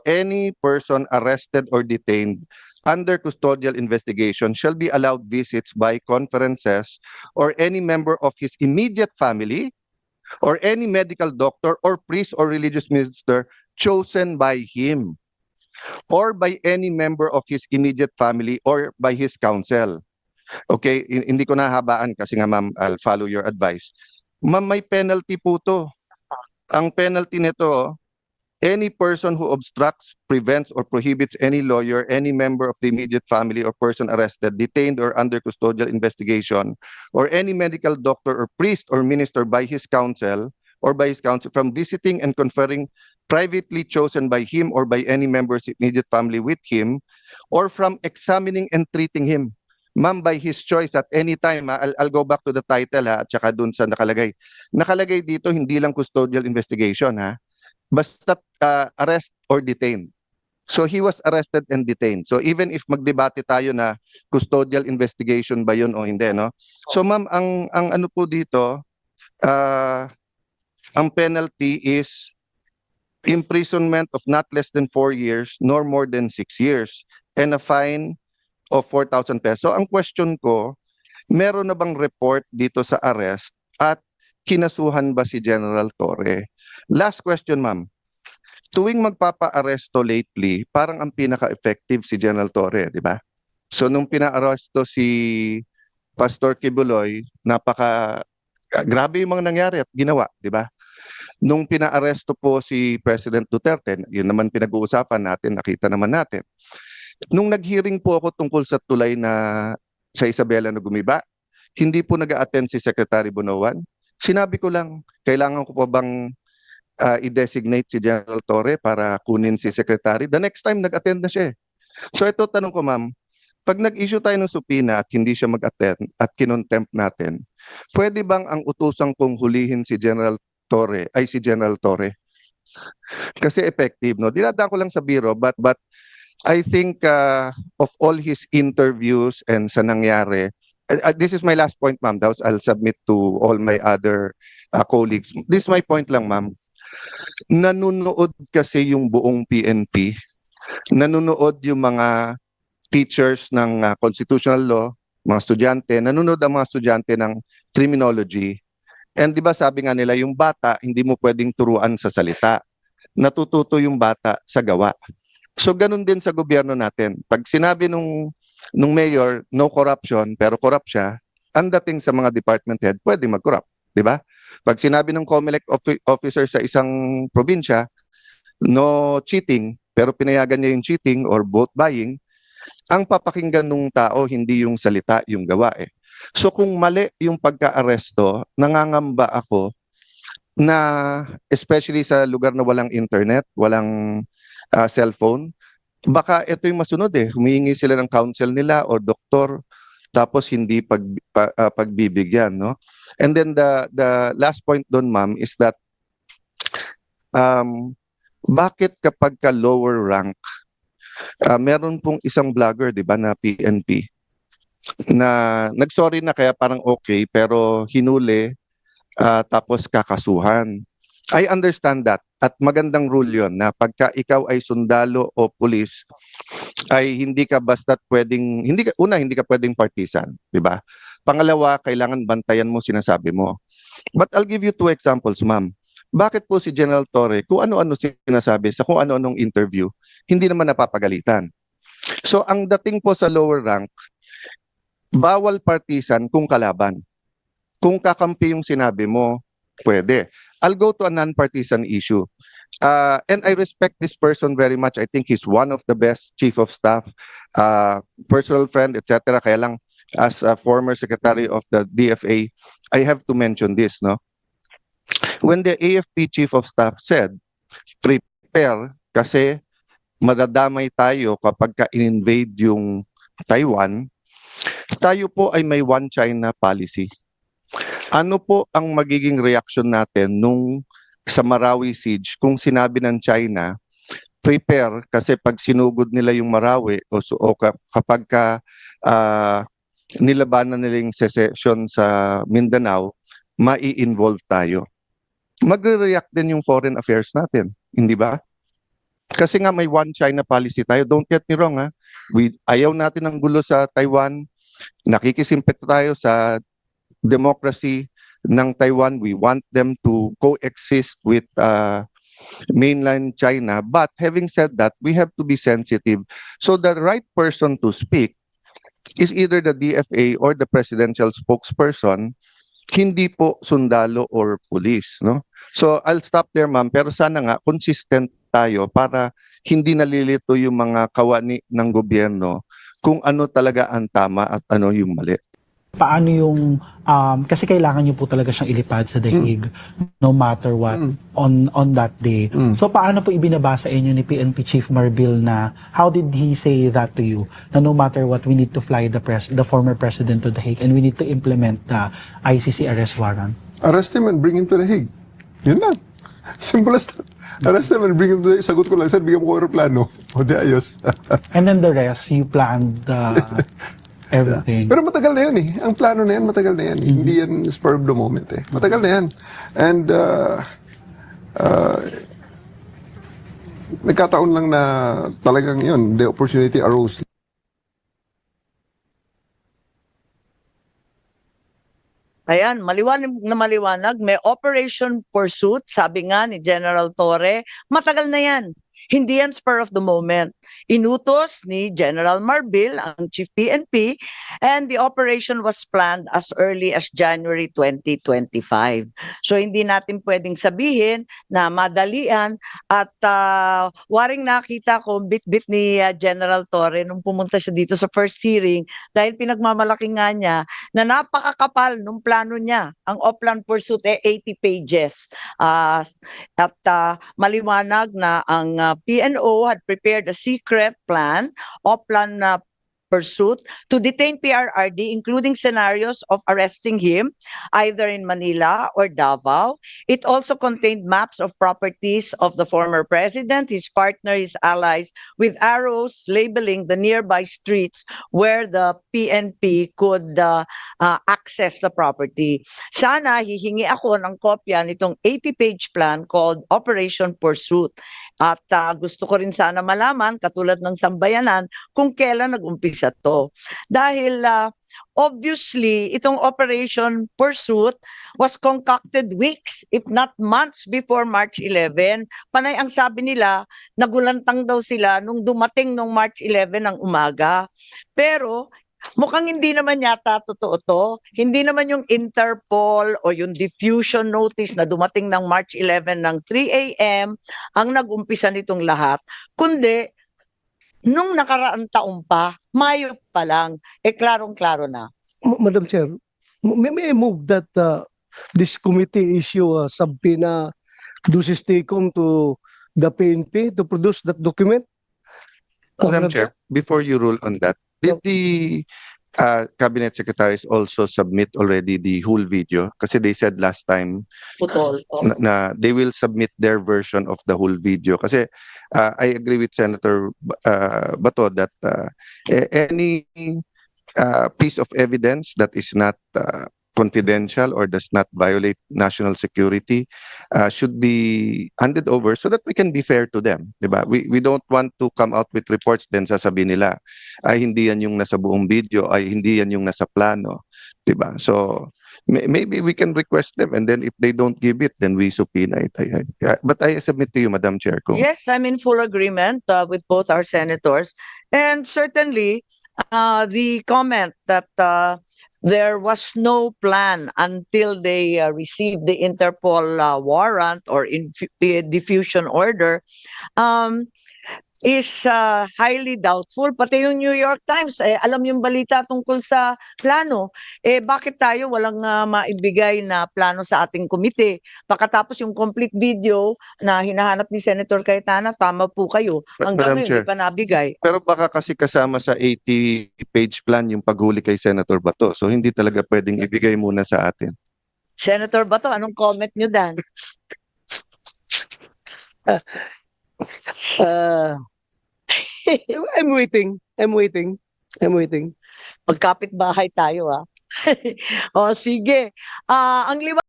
any person arrested or detained under custodial investigation shall be allowed visits by conferences or any member of his immediate family or any medical doctor or priest or religious minister chosen by him or by any member of his immediate family or by his counsel. Okay, hindi ko nahabaan kasi nga ma'am, I'll follow your advice. Ma'am, may penalty po to. Ang penalty nito, any person who obstructs, prevents, or prohibits any lawyer, any member of the immediate family or person arrested, detained, or under custodial investigation, or any medical doctor or priest or minister by his counsel or by his counsel from visiting and conferring privately chosen by him or by any member's immediate family with him, or from examining and treating him. Ma'am, by his choice at any time, I'll go back to the title at saka dun sa nakalagay. Nakalagay dito, hindi lang custodial investigation basta arrest or detained. So he was arrested and detained. So even if magdebate tayo na custodial investigation ba yun o hindi, no? So ma'am, ang ano po dito, ang penalty is imprisonment of not less than 4 years nor more than 6 years and a fine of 4,000 pesos. So ang question ko, meron na bang report dito sa arrest at kinasuhan ba si General Torre? Last question, ma'am. Tuwing magpapa-aresto lately, parang ang pinaka-effective si General Torre, di ba? So nung pina-aresto si Pastor Kibuloy, grabe yung mga nangyari at ginawa, di ba? Nung pina-aresto po si President Duterte, yun naman pinag-uusapan natin, nakita naman natin. Nung nag-hearing po ako tungkol sa tulay na sa Isabela na gumiba, hindi po nag-a-attend si Secretary Bonoan. Sinabi ko lang, kailangan ko pa bang i-designate si General Torre para kunin si Secretary? The next time, nag-attend na siya. So ito, tanong ko ma'am, pag nag-issue tayo ng subpoena at hindi siya mag-attend at kinontempt natin, pwede bang ang utusang kong hulihin si General Torre ay si General Torre? Kasi effective, no? Dinadaan ko lang sa biro, but I think of all his interviews and sa nangyari, this is my last point, ma'am. I'll submit to all my other colleagues. This is my point lang, ma'am. Nanonood kasi yung buong PNP. Nanonood yung mga teachers ng constitutional law, mga estudyante. Nanonood ang mga estudyante ng criminology. And di ba sabi nga nila, yung bata, hindi mo pwedeng turuan sa salita. Natututo yung bata sa gawa. So ganun din sa gobyerno natin. Pag sinabi nung mayor, no corruption, pero corrupt siya, ang dating sa mga department head, pwede mag-corrupt. Di ba? Pag sinabi ng COMELEC officer sa isang probinsya, no cheating, pero pinayagan niya yung cheating or vote buying, ang papakinggan ng tao, hindi yung salita, yung gawa eh. So kung mali yung pagka-aresto, nangangamba ako na especially sa lugar na walang internet, walang cellphone, baka ito yung masunod eh. Humihingi sila ng counsel nila o doktor tapos hindi pagbibigyan, no? And then the last point doon, ma'am, is that bakit kapag ka lower rank, meron pong isang vlogger, di ba, na PNP na nagsorry na kaya parang okay pero hinuli tapos kakasuhan. I understand that at magandang rule yon na pagka ikaw ay sundalo o pulis ay hindi ka basta pwedeng hindi ka pwedeng partisan, di ba? Pangalawa, kailangan bantayan mo sinasabi mo. But I'll give you 2 examples, ma'am. Bakit po si General Torre, kung ano-ano sinasabi sa kung ano-anong interview, hindi naman napapagalitan? So ang dating po sa lower rank, bawal partisan kung kalaban. Kung kakampi yung sinabi mo, pwede. I'll go to a non-partisan issue. And I respect this person very much. I think he's one of the best chief of staff, personal friend, etc. Kaya lang, as a former secretary of the DFA, I have to mention this, no? When the AFP chief of staff said, prepare kasi madadamay tayo kapag ka-invade yung Taiwan, tayo po ay may one China policy. Ano po ang magiging reaction natin nung sa Marawi siege kung sinabi ng China, prepare kasi pag sinugod nila yung Marawi o kapag nilabanan nila yung secession sa Mindanao, mai-involve tayo. Magre-react din yung foreign affairs natin, hindi ba? Kasi nga may one China policy tayo. Don't get me wrong, ha. Ayaw natin ng gulo sa Taiwan. Nakikisimpekto tayo sa democracy ng Taiwan. We want them to coexist with mainland China. But having said that, we have to be sensitive. So the right person to speak is either the DFA or the presidential spokesperson, hindi po sundalo or police, no? So I'll stop there, ma'am, pero sana nga consistent tayo para hindi nalilito yung mga kawani ng gobyerno kung ano talaga ang tama at ano yung mali. Paano yung kasi kailangan niyo po talaga siyang ilipad sa daig no matter what on that day. So paano po ibinaba sa inyo ni PNP Chief Marbil na how did he say that to you na no matter what we need to fly the former president to the Hague and we need to implement the ICC arrest warrant? Arrest him and bring him to the Hague. Yun lang. Simple as that. Arrest him and bring him to the Hague. Sagot ko lang, sir, bigyan mo ko aeroplano. O di ayos. And then the rest, you planned everything. Pero matagal na yun eh. Ang plano na yan, matagal na yan. Hindi yan spur of the moment eh. Matagal na yan. And nagkataon lang na talagang yun, the opportunity arose. Ayan, maliwanag, may Operation Pursuit, sabi nga ni General Torre, matagal na yan. Hindi yan spur of the moment. Inutos ni General Marbil, ang Chief PNP, and the operation was planned as early as January 2025. So hindi natin pwedeng sabihin na madalian at waring nakita ko bit-bit ni General Torre nung pumunta siya dito sa first hearing dahil pinagmamalaki nga niya na napakakapal nung plano niya. Ang Oplan Pursuit 80 pages. At maliwanag na ang PNO had prepared a secret plan, Oplan Pursuit, to detain PRRD, including scenarios of arresting him either in Manila or Davao. It also contained maps of properties of the former president, his partner, his allies, with arrows labeling the nearby streets where the PNP could access the property. Sana hihingi ako ng kopya nitong 80-page plan called Operation Pursuit. At gusto ko rin sana malaman, katulad ng sambayanan, kung kailan nag-umpisa to. Dahil obviously, itong Operation Pursuit was concocted weeks, if not months before March 11. Panay ang sabi nila, nagulantang daw sila nung dumating nung March 11 ng umaga. Pero mukhang hindi naman yata totoo to. Hindi naman yung Interpol o yung diffusion notice na dumating ng March 11 ng 3 a.m. ang nag-umpisa nitong lahat. Kundi, nung nakaraang taon pa, Mayo pa lang, klarong-klaro na. Madam Chair, may I move that this committee issue a subpoena duces tecum to the PNP to produce that document? Madam Chair, before you rule on that, did the cabinet secretaries also submit already the whole video? Kasi they said last time Putol. na they will submit their version of the whole video. Kasi I agree with Senator Bato that any piece of evidence that is not confidential or does not violate national security should be handed over so that we can be fair to them, diba? We don't want to come out with reports then sasabihin nila ay hindi yan yung nasa buong video, ay hindi yan yung nasa plano, diba? So maybe we can request them and then if they don't give it then we subpoena it. But I submit to you, Madam Chair. Yes, I'm in full agreement with both our senators. And certainly, the comment that there was no plan until they received the Interpol warrant or diffusion order is highly doubtful. Pati yung New York Times, alam yung balita tungkol sa plano. Bakit tayo walang maibigay na plano sa ating komite? Pagkatapos yung complete video na hinahanap ni Senator Cayetana, tama po kayo. Hanggang ngayon, hindi pa nabigay. Pero baka kasi kasama sa 80-page plan yung paghuli kay Senator Bato. So hindi talaga pwedeng ibigay muna sa atin. Senator Bato, anong comment nyo dan? I'm waiting. Magkapit bahay tayo, ha? O sige. Ang liwanag